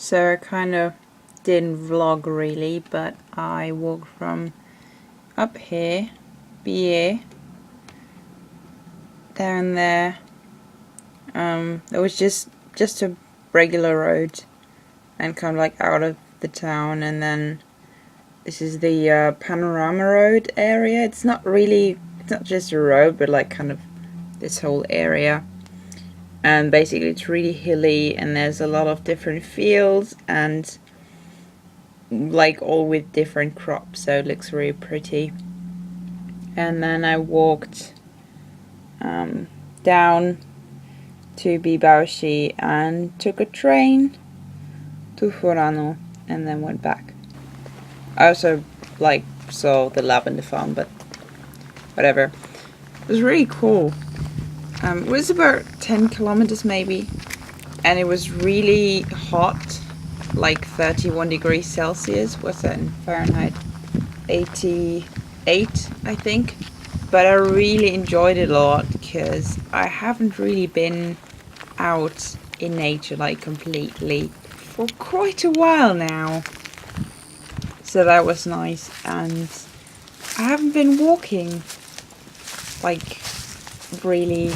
So I kind of didn't vlog really, but I walked from up here, BA, down there. It was just a regular road and kind of like out of the town, and then this is the Panorama Road area. It's not just a road, but like kind of this whole area. And basically it's really hilly, and there's a lot of different fields, and like all with different crops, so it looks really pretty. And then I walked down to Bibaushi and took a train to Furano and then went back. I also like saw the lavender farm, but whatever. It was really cool. It was about 10 kilometers maybe, and it was really hot, like 31 degrees Celsius. What's that in Fahrenheit? 88, I think. But I really enjoyed it a lot because I haven't really been out in nature like completely for quite a while now. So that was nice, and I haven't been walking like really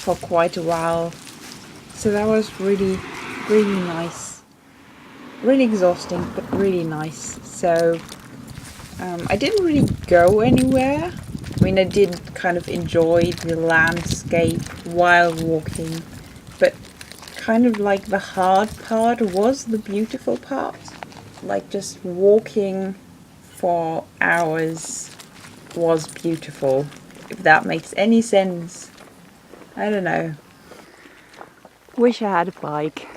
for quite a while. So that was really nice. Really exhausting, but really nice. So I didn't really go anywhere. I mean, I did kind of enjoy the landscape while walking, but kind of like the hard part was the beautiful part. Like just walking for hours was beautiful, if that makes any sense. I don't know. Wish I had a bike.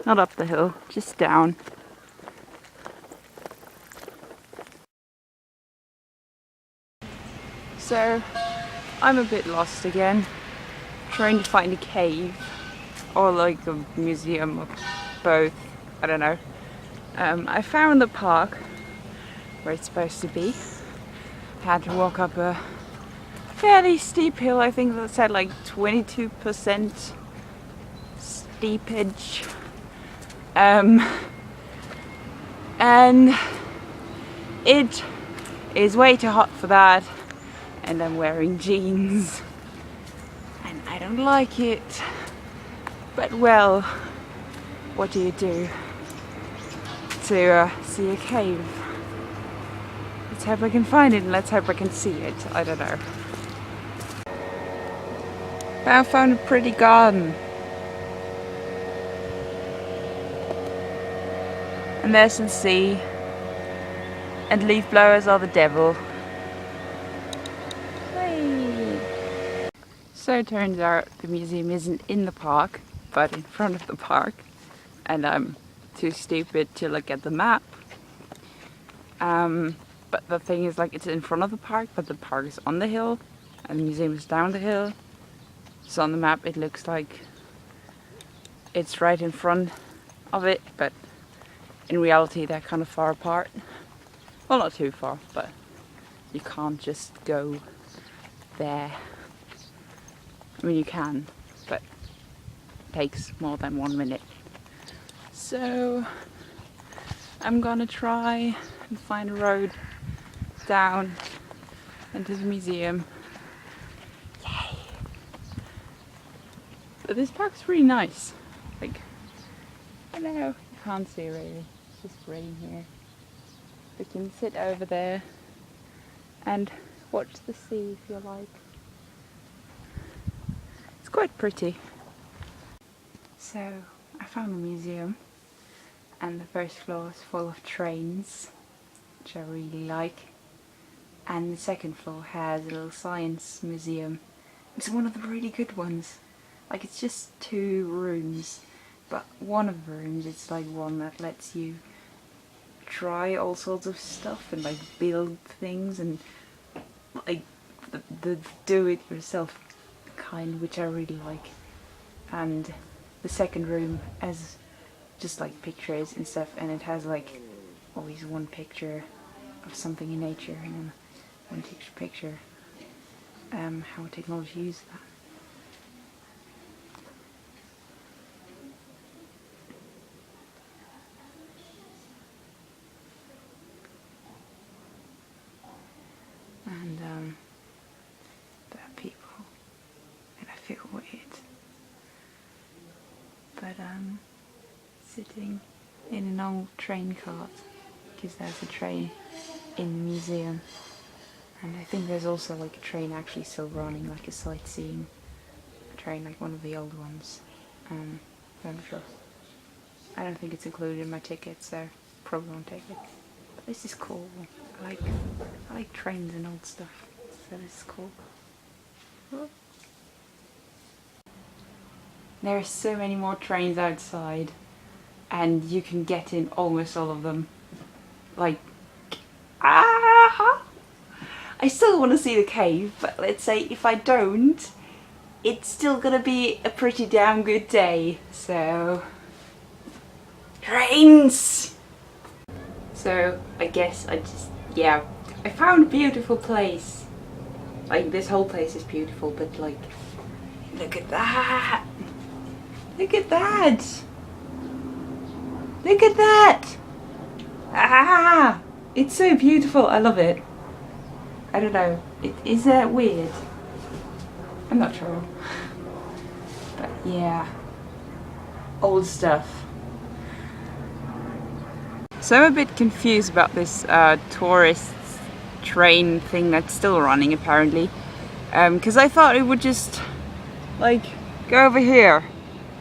Not up the hill, just down. So, I'm a bit lost again, trying to find a cave or like a museum or both, I don't know. I found the park where it's supposed to be. I had to walk up a fairly steep hill, I think that said like 22% steepage. And it is way too hot for that, and I'm wearing jeans and I don't like it, but well, what do you do to see a cave? Let's hope I can find it, and let's hope I can see it. I don't know. But I found a pretty garden, and there's some sea, and leaf blowers are the devil. So it turns out the museum isn't in the park, but in front of the park, and I'm too stupid to look at the map. But the thing is, like, it's in front of the park, but the park is on the hill, and the museum is down the hill. So on the map it looks like it's right in front of it, but in reality they're kind of far apart. Well, not too far, but you can't just go there. I mean, you can, but it takes more than 1 minute. So I'm gonna try and find a road down into the museum. Yay! But this park's really nice. Like, I don't know, you can't see really, it's just rain here. We can sit over there and watch the sea if you like. It's quite pretty. So I found a museum, and the first floor is full of trains, which I really like. And the second floor has a little science museum. It's one of the really good ones. Like, it's just 2 rooms, but one of the rooms, it's like one that lets you try all sorts of stuff and like build things, and like the do-it-yourself kind, which I really like. And the second room has just like pictures and stuff, and it has like always one picture of something in nature and then one picture how technology uses that. but sitting in an old train cart, because there's a train in the museum, and I think there's also like a train actually still running, like a sightseeing train, like one of the old ones. I'm sure. I don't think it's included in my ticket, so probably won't take it. But this is cool. I like trains and old stuff, so this is cool. There are so many more trains outside, and you can get in almost all of them. Like, I still want to see the cave, but let's say if I don't, it's still gonna be a pretty damn good day. So, trains! So, I guess I found a beautiful place. Like, this whole place is beautiful, but like, look at that! Look at that! Look at that! Ah! It's so beautiful, I love it. I don't know, is that weird? I'm not sure. But yeah, old stuff. So I'm a bit confused about this tourist train thing that's still running apparently. Because I thought it would just like go over here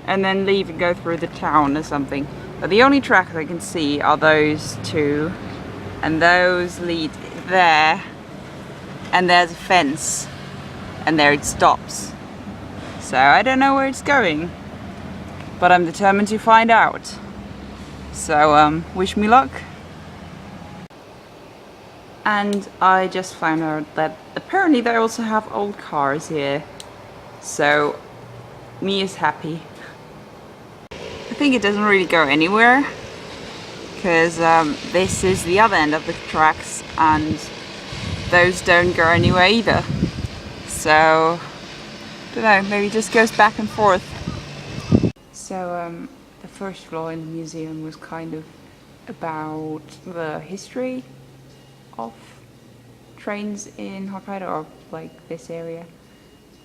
and then leave and go through the town or something. But the only tracks I can see are those two, and those lead there, and there's a fence, and there it stops. So I don't know where it's going, but I'm determined to find out. So wish me luck. And I just found out that apparently they also have old cars here. So me is happy. I think it doesn't really go anywhere, because this is the other end of the tracks and those don't go anywhere either. So, don't know, maybe it just goes back and forth. So the first floor in the museum was kind of about the history of trains in Hokkaido, or like this area.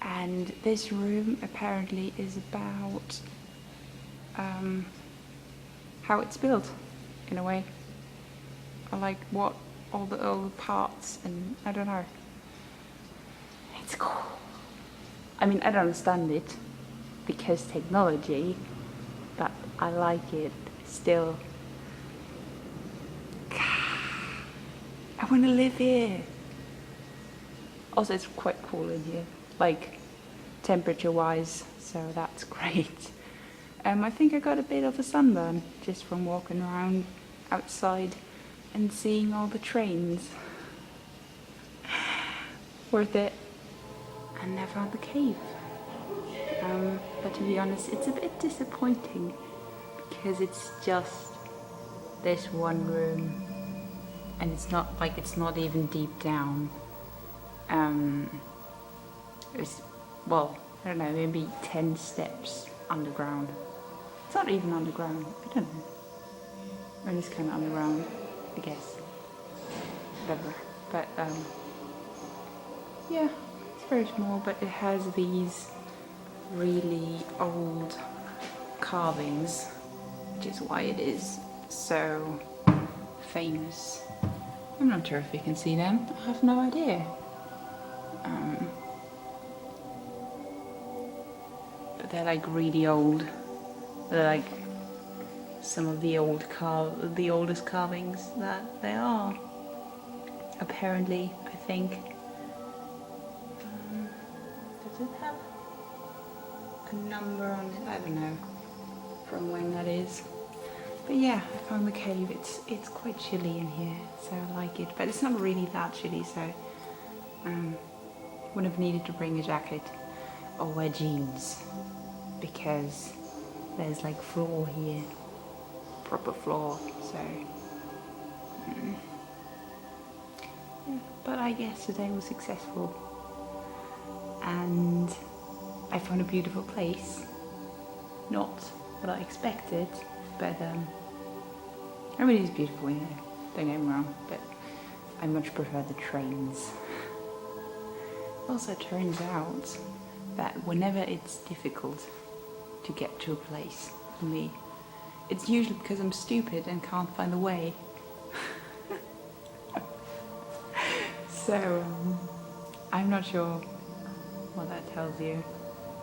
And this room apparently is about how it's built, in a way. Or like what all the parts, and I don't know. It's cool. I mean, I don't understand it because technology, but I like it still. I want to live here. Also, it's quite cool in here, like temperature-wise, so that's great. I think I got a bit of a sunburn just from walking around outside and seeing all the trains. Worth it. And I found the cave. But to be honest, it's a bit disappointing because it's just this one room, and it's not even deep down. It's, well, I don't know, maybe 10 steps underground. It's not even underground, I don't know. Or it's kind of underground, I guess. Whatever. But yeah, it's very small, but it has these really old carvings, which is why it is so famous. I'm not sure if you can see them, I have no idea. But they're like really old. They're like some of the oldest carvings that there are. Apparently, I think. Does it have a number on it? I don't know from when that is. But yeah, I found the cave. It's quite chilly in here, so I like it. But it's not really that chilly, so wouldn't have needed to bring a jacket or wear jeans because there's like floor here, proper floor. So yeah, but I guess today was successful, and I found a beautiful place. Not what I expected, but I mean, it's beautiful in here, don't get me wrong, but I much prefer the trains. Also, it turns out that whenever it's difficult to get to a place, me. It's usually because I'm stupid and can't find the way. So, I'm not sure what that tells you,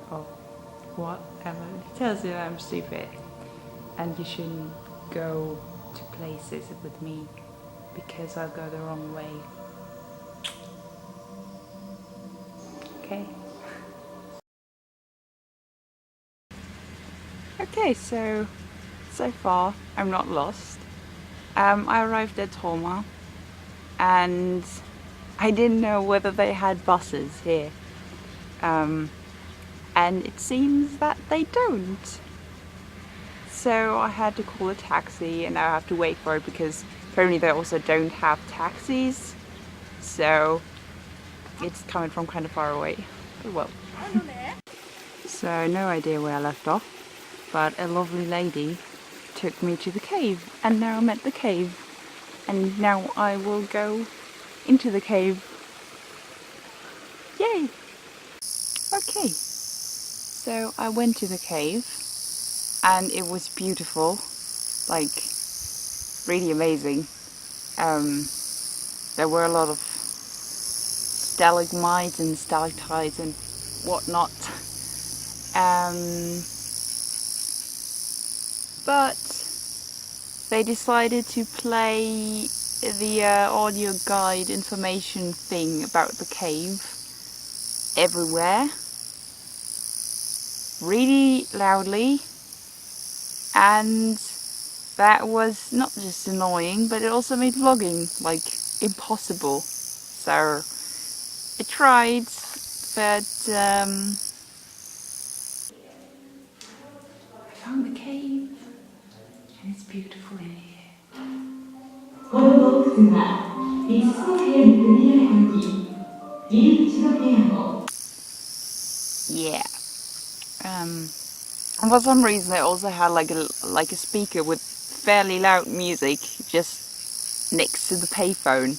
or whatever. It tells you that I'm stupid, and you shouldn't go to places with me, because I'll go the wrong way. Okay? Okay, so far I'm not lost. I arrived at Tolma, and I didn't know whether they had buses here. And it seems that they don't. So I had to call a taxi, and I have to wait for it because apparently they also don't have taxis. So it's coming from kind of far away. But well. So no idea where I left off, but a lovely lady took me to the cave, and now I'm at the cave. And now I will go into the cave. Yay! Okay, so I went to the cave, and it was beautiful, like really amazing. There were a lot of stalagmites and stalactites and whatnot. But they decided to play the audio guide information thing about the cave everywhere, really loudly, and that was not just annoying, but it also made vlogging like impossible. So I tried, but I found the cave, and it's beautiful in here. Yeah. And for some reason they also had like a speaker with fairly loud music just next to the payphone.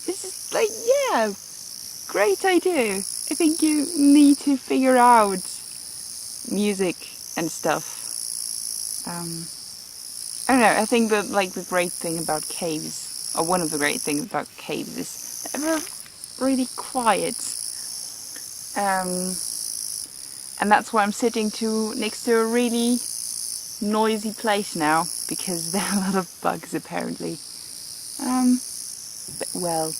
This is like, yeah, great idea. I think you need to figure out music and stuff. I don't know, I think that like the great thing about caves, or one of the great things about caves, is that they're really quiet. And that's why I'm sitting next to a really noisy place now, because there are a lot of bugs apparently. But well.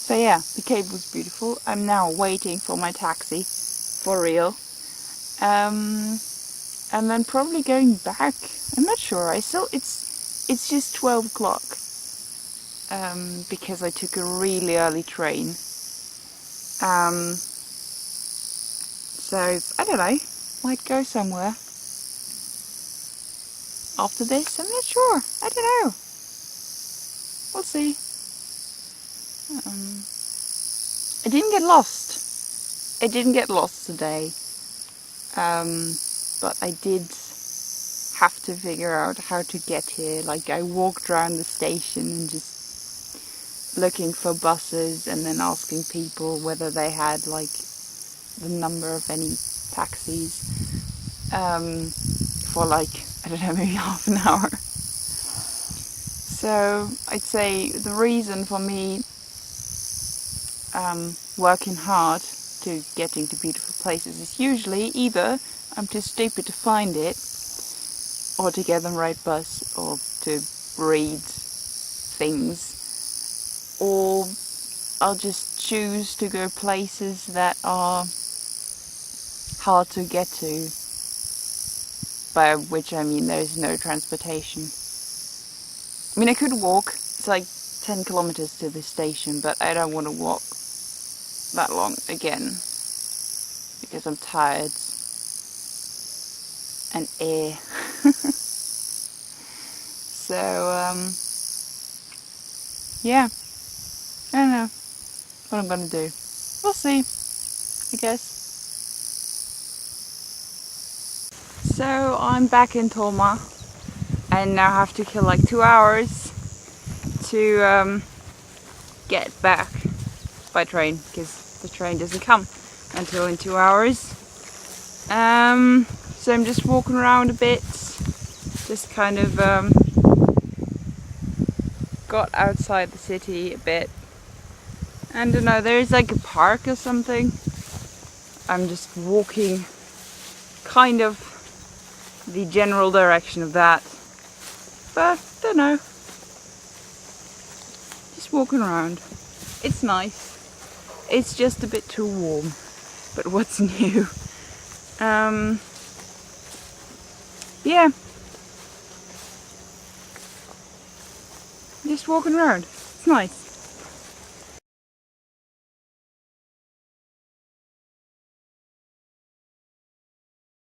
So yeah, the cave was beautiful. I'm now waiting for my taxi, for real. And then probably going back. I'm not sure. It's just 12 o'clock. Because I took a really early train. So I don't know. Might go somewhere after this. I'm not sure. I don't know. We'll see. I didn't get lost. I didn't get lost today. But I did have to figure out how to get here. Like I walked around the station and just looking for buses, and then asking people whether they had like the number of any taxis for like, I don't know, maybe half an hour. So I'd say the reason for me working hard to getting to beautiful places is usually either I'm too stupid to find it, or to get the right bus, or to read things, or I'll just choose to go places that are hard to get to, by which I mean there is no transportation. I mean, I could walk, it's like 10 kilometers to the station, but I don't want to walk that long again, because I'm tired and air. So, yeah, I don't know what I'm gonna do. We'll see, I guess. So, I'm back in Tolma, and now have to kill like 2 hours to get back by train, because the train doesn't come until in 2 hours. So I'm just walking around a bit, just kind of got outside the city a bit. And I don't know, there's like a park or something. I'm just walking kind of the general direction of that. But I don't know. Just walking around. It's nice. It's just a bit too warm. But what's new? Yeah. Just walking around. It's nice.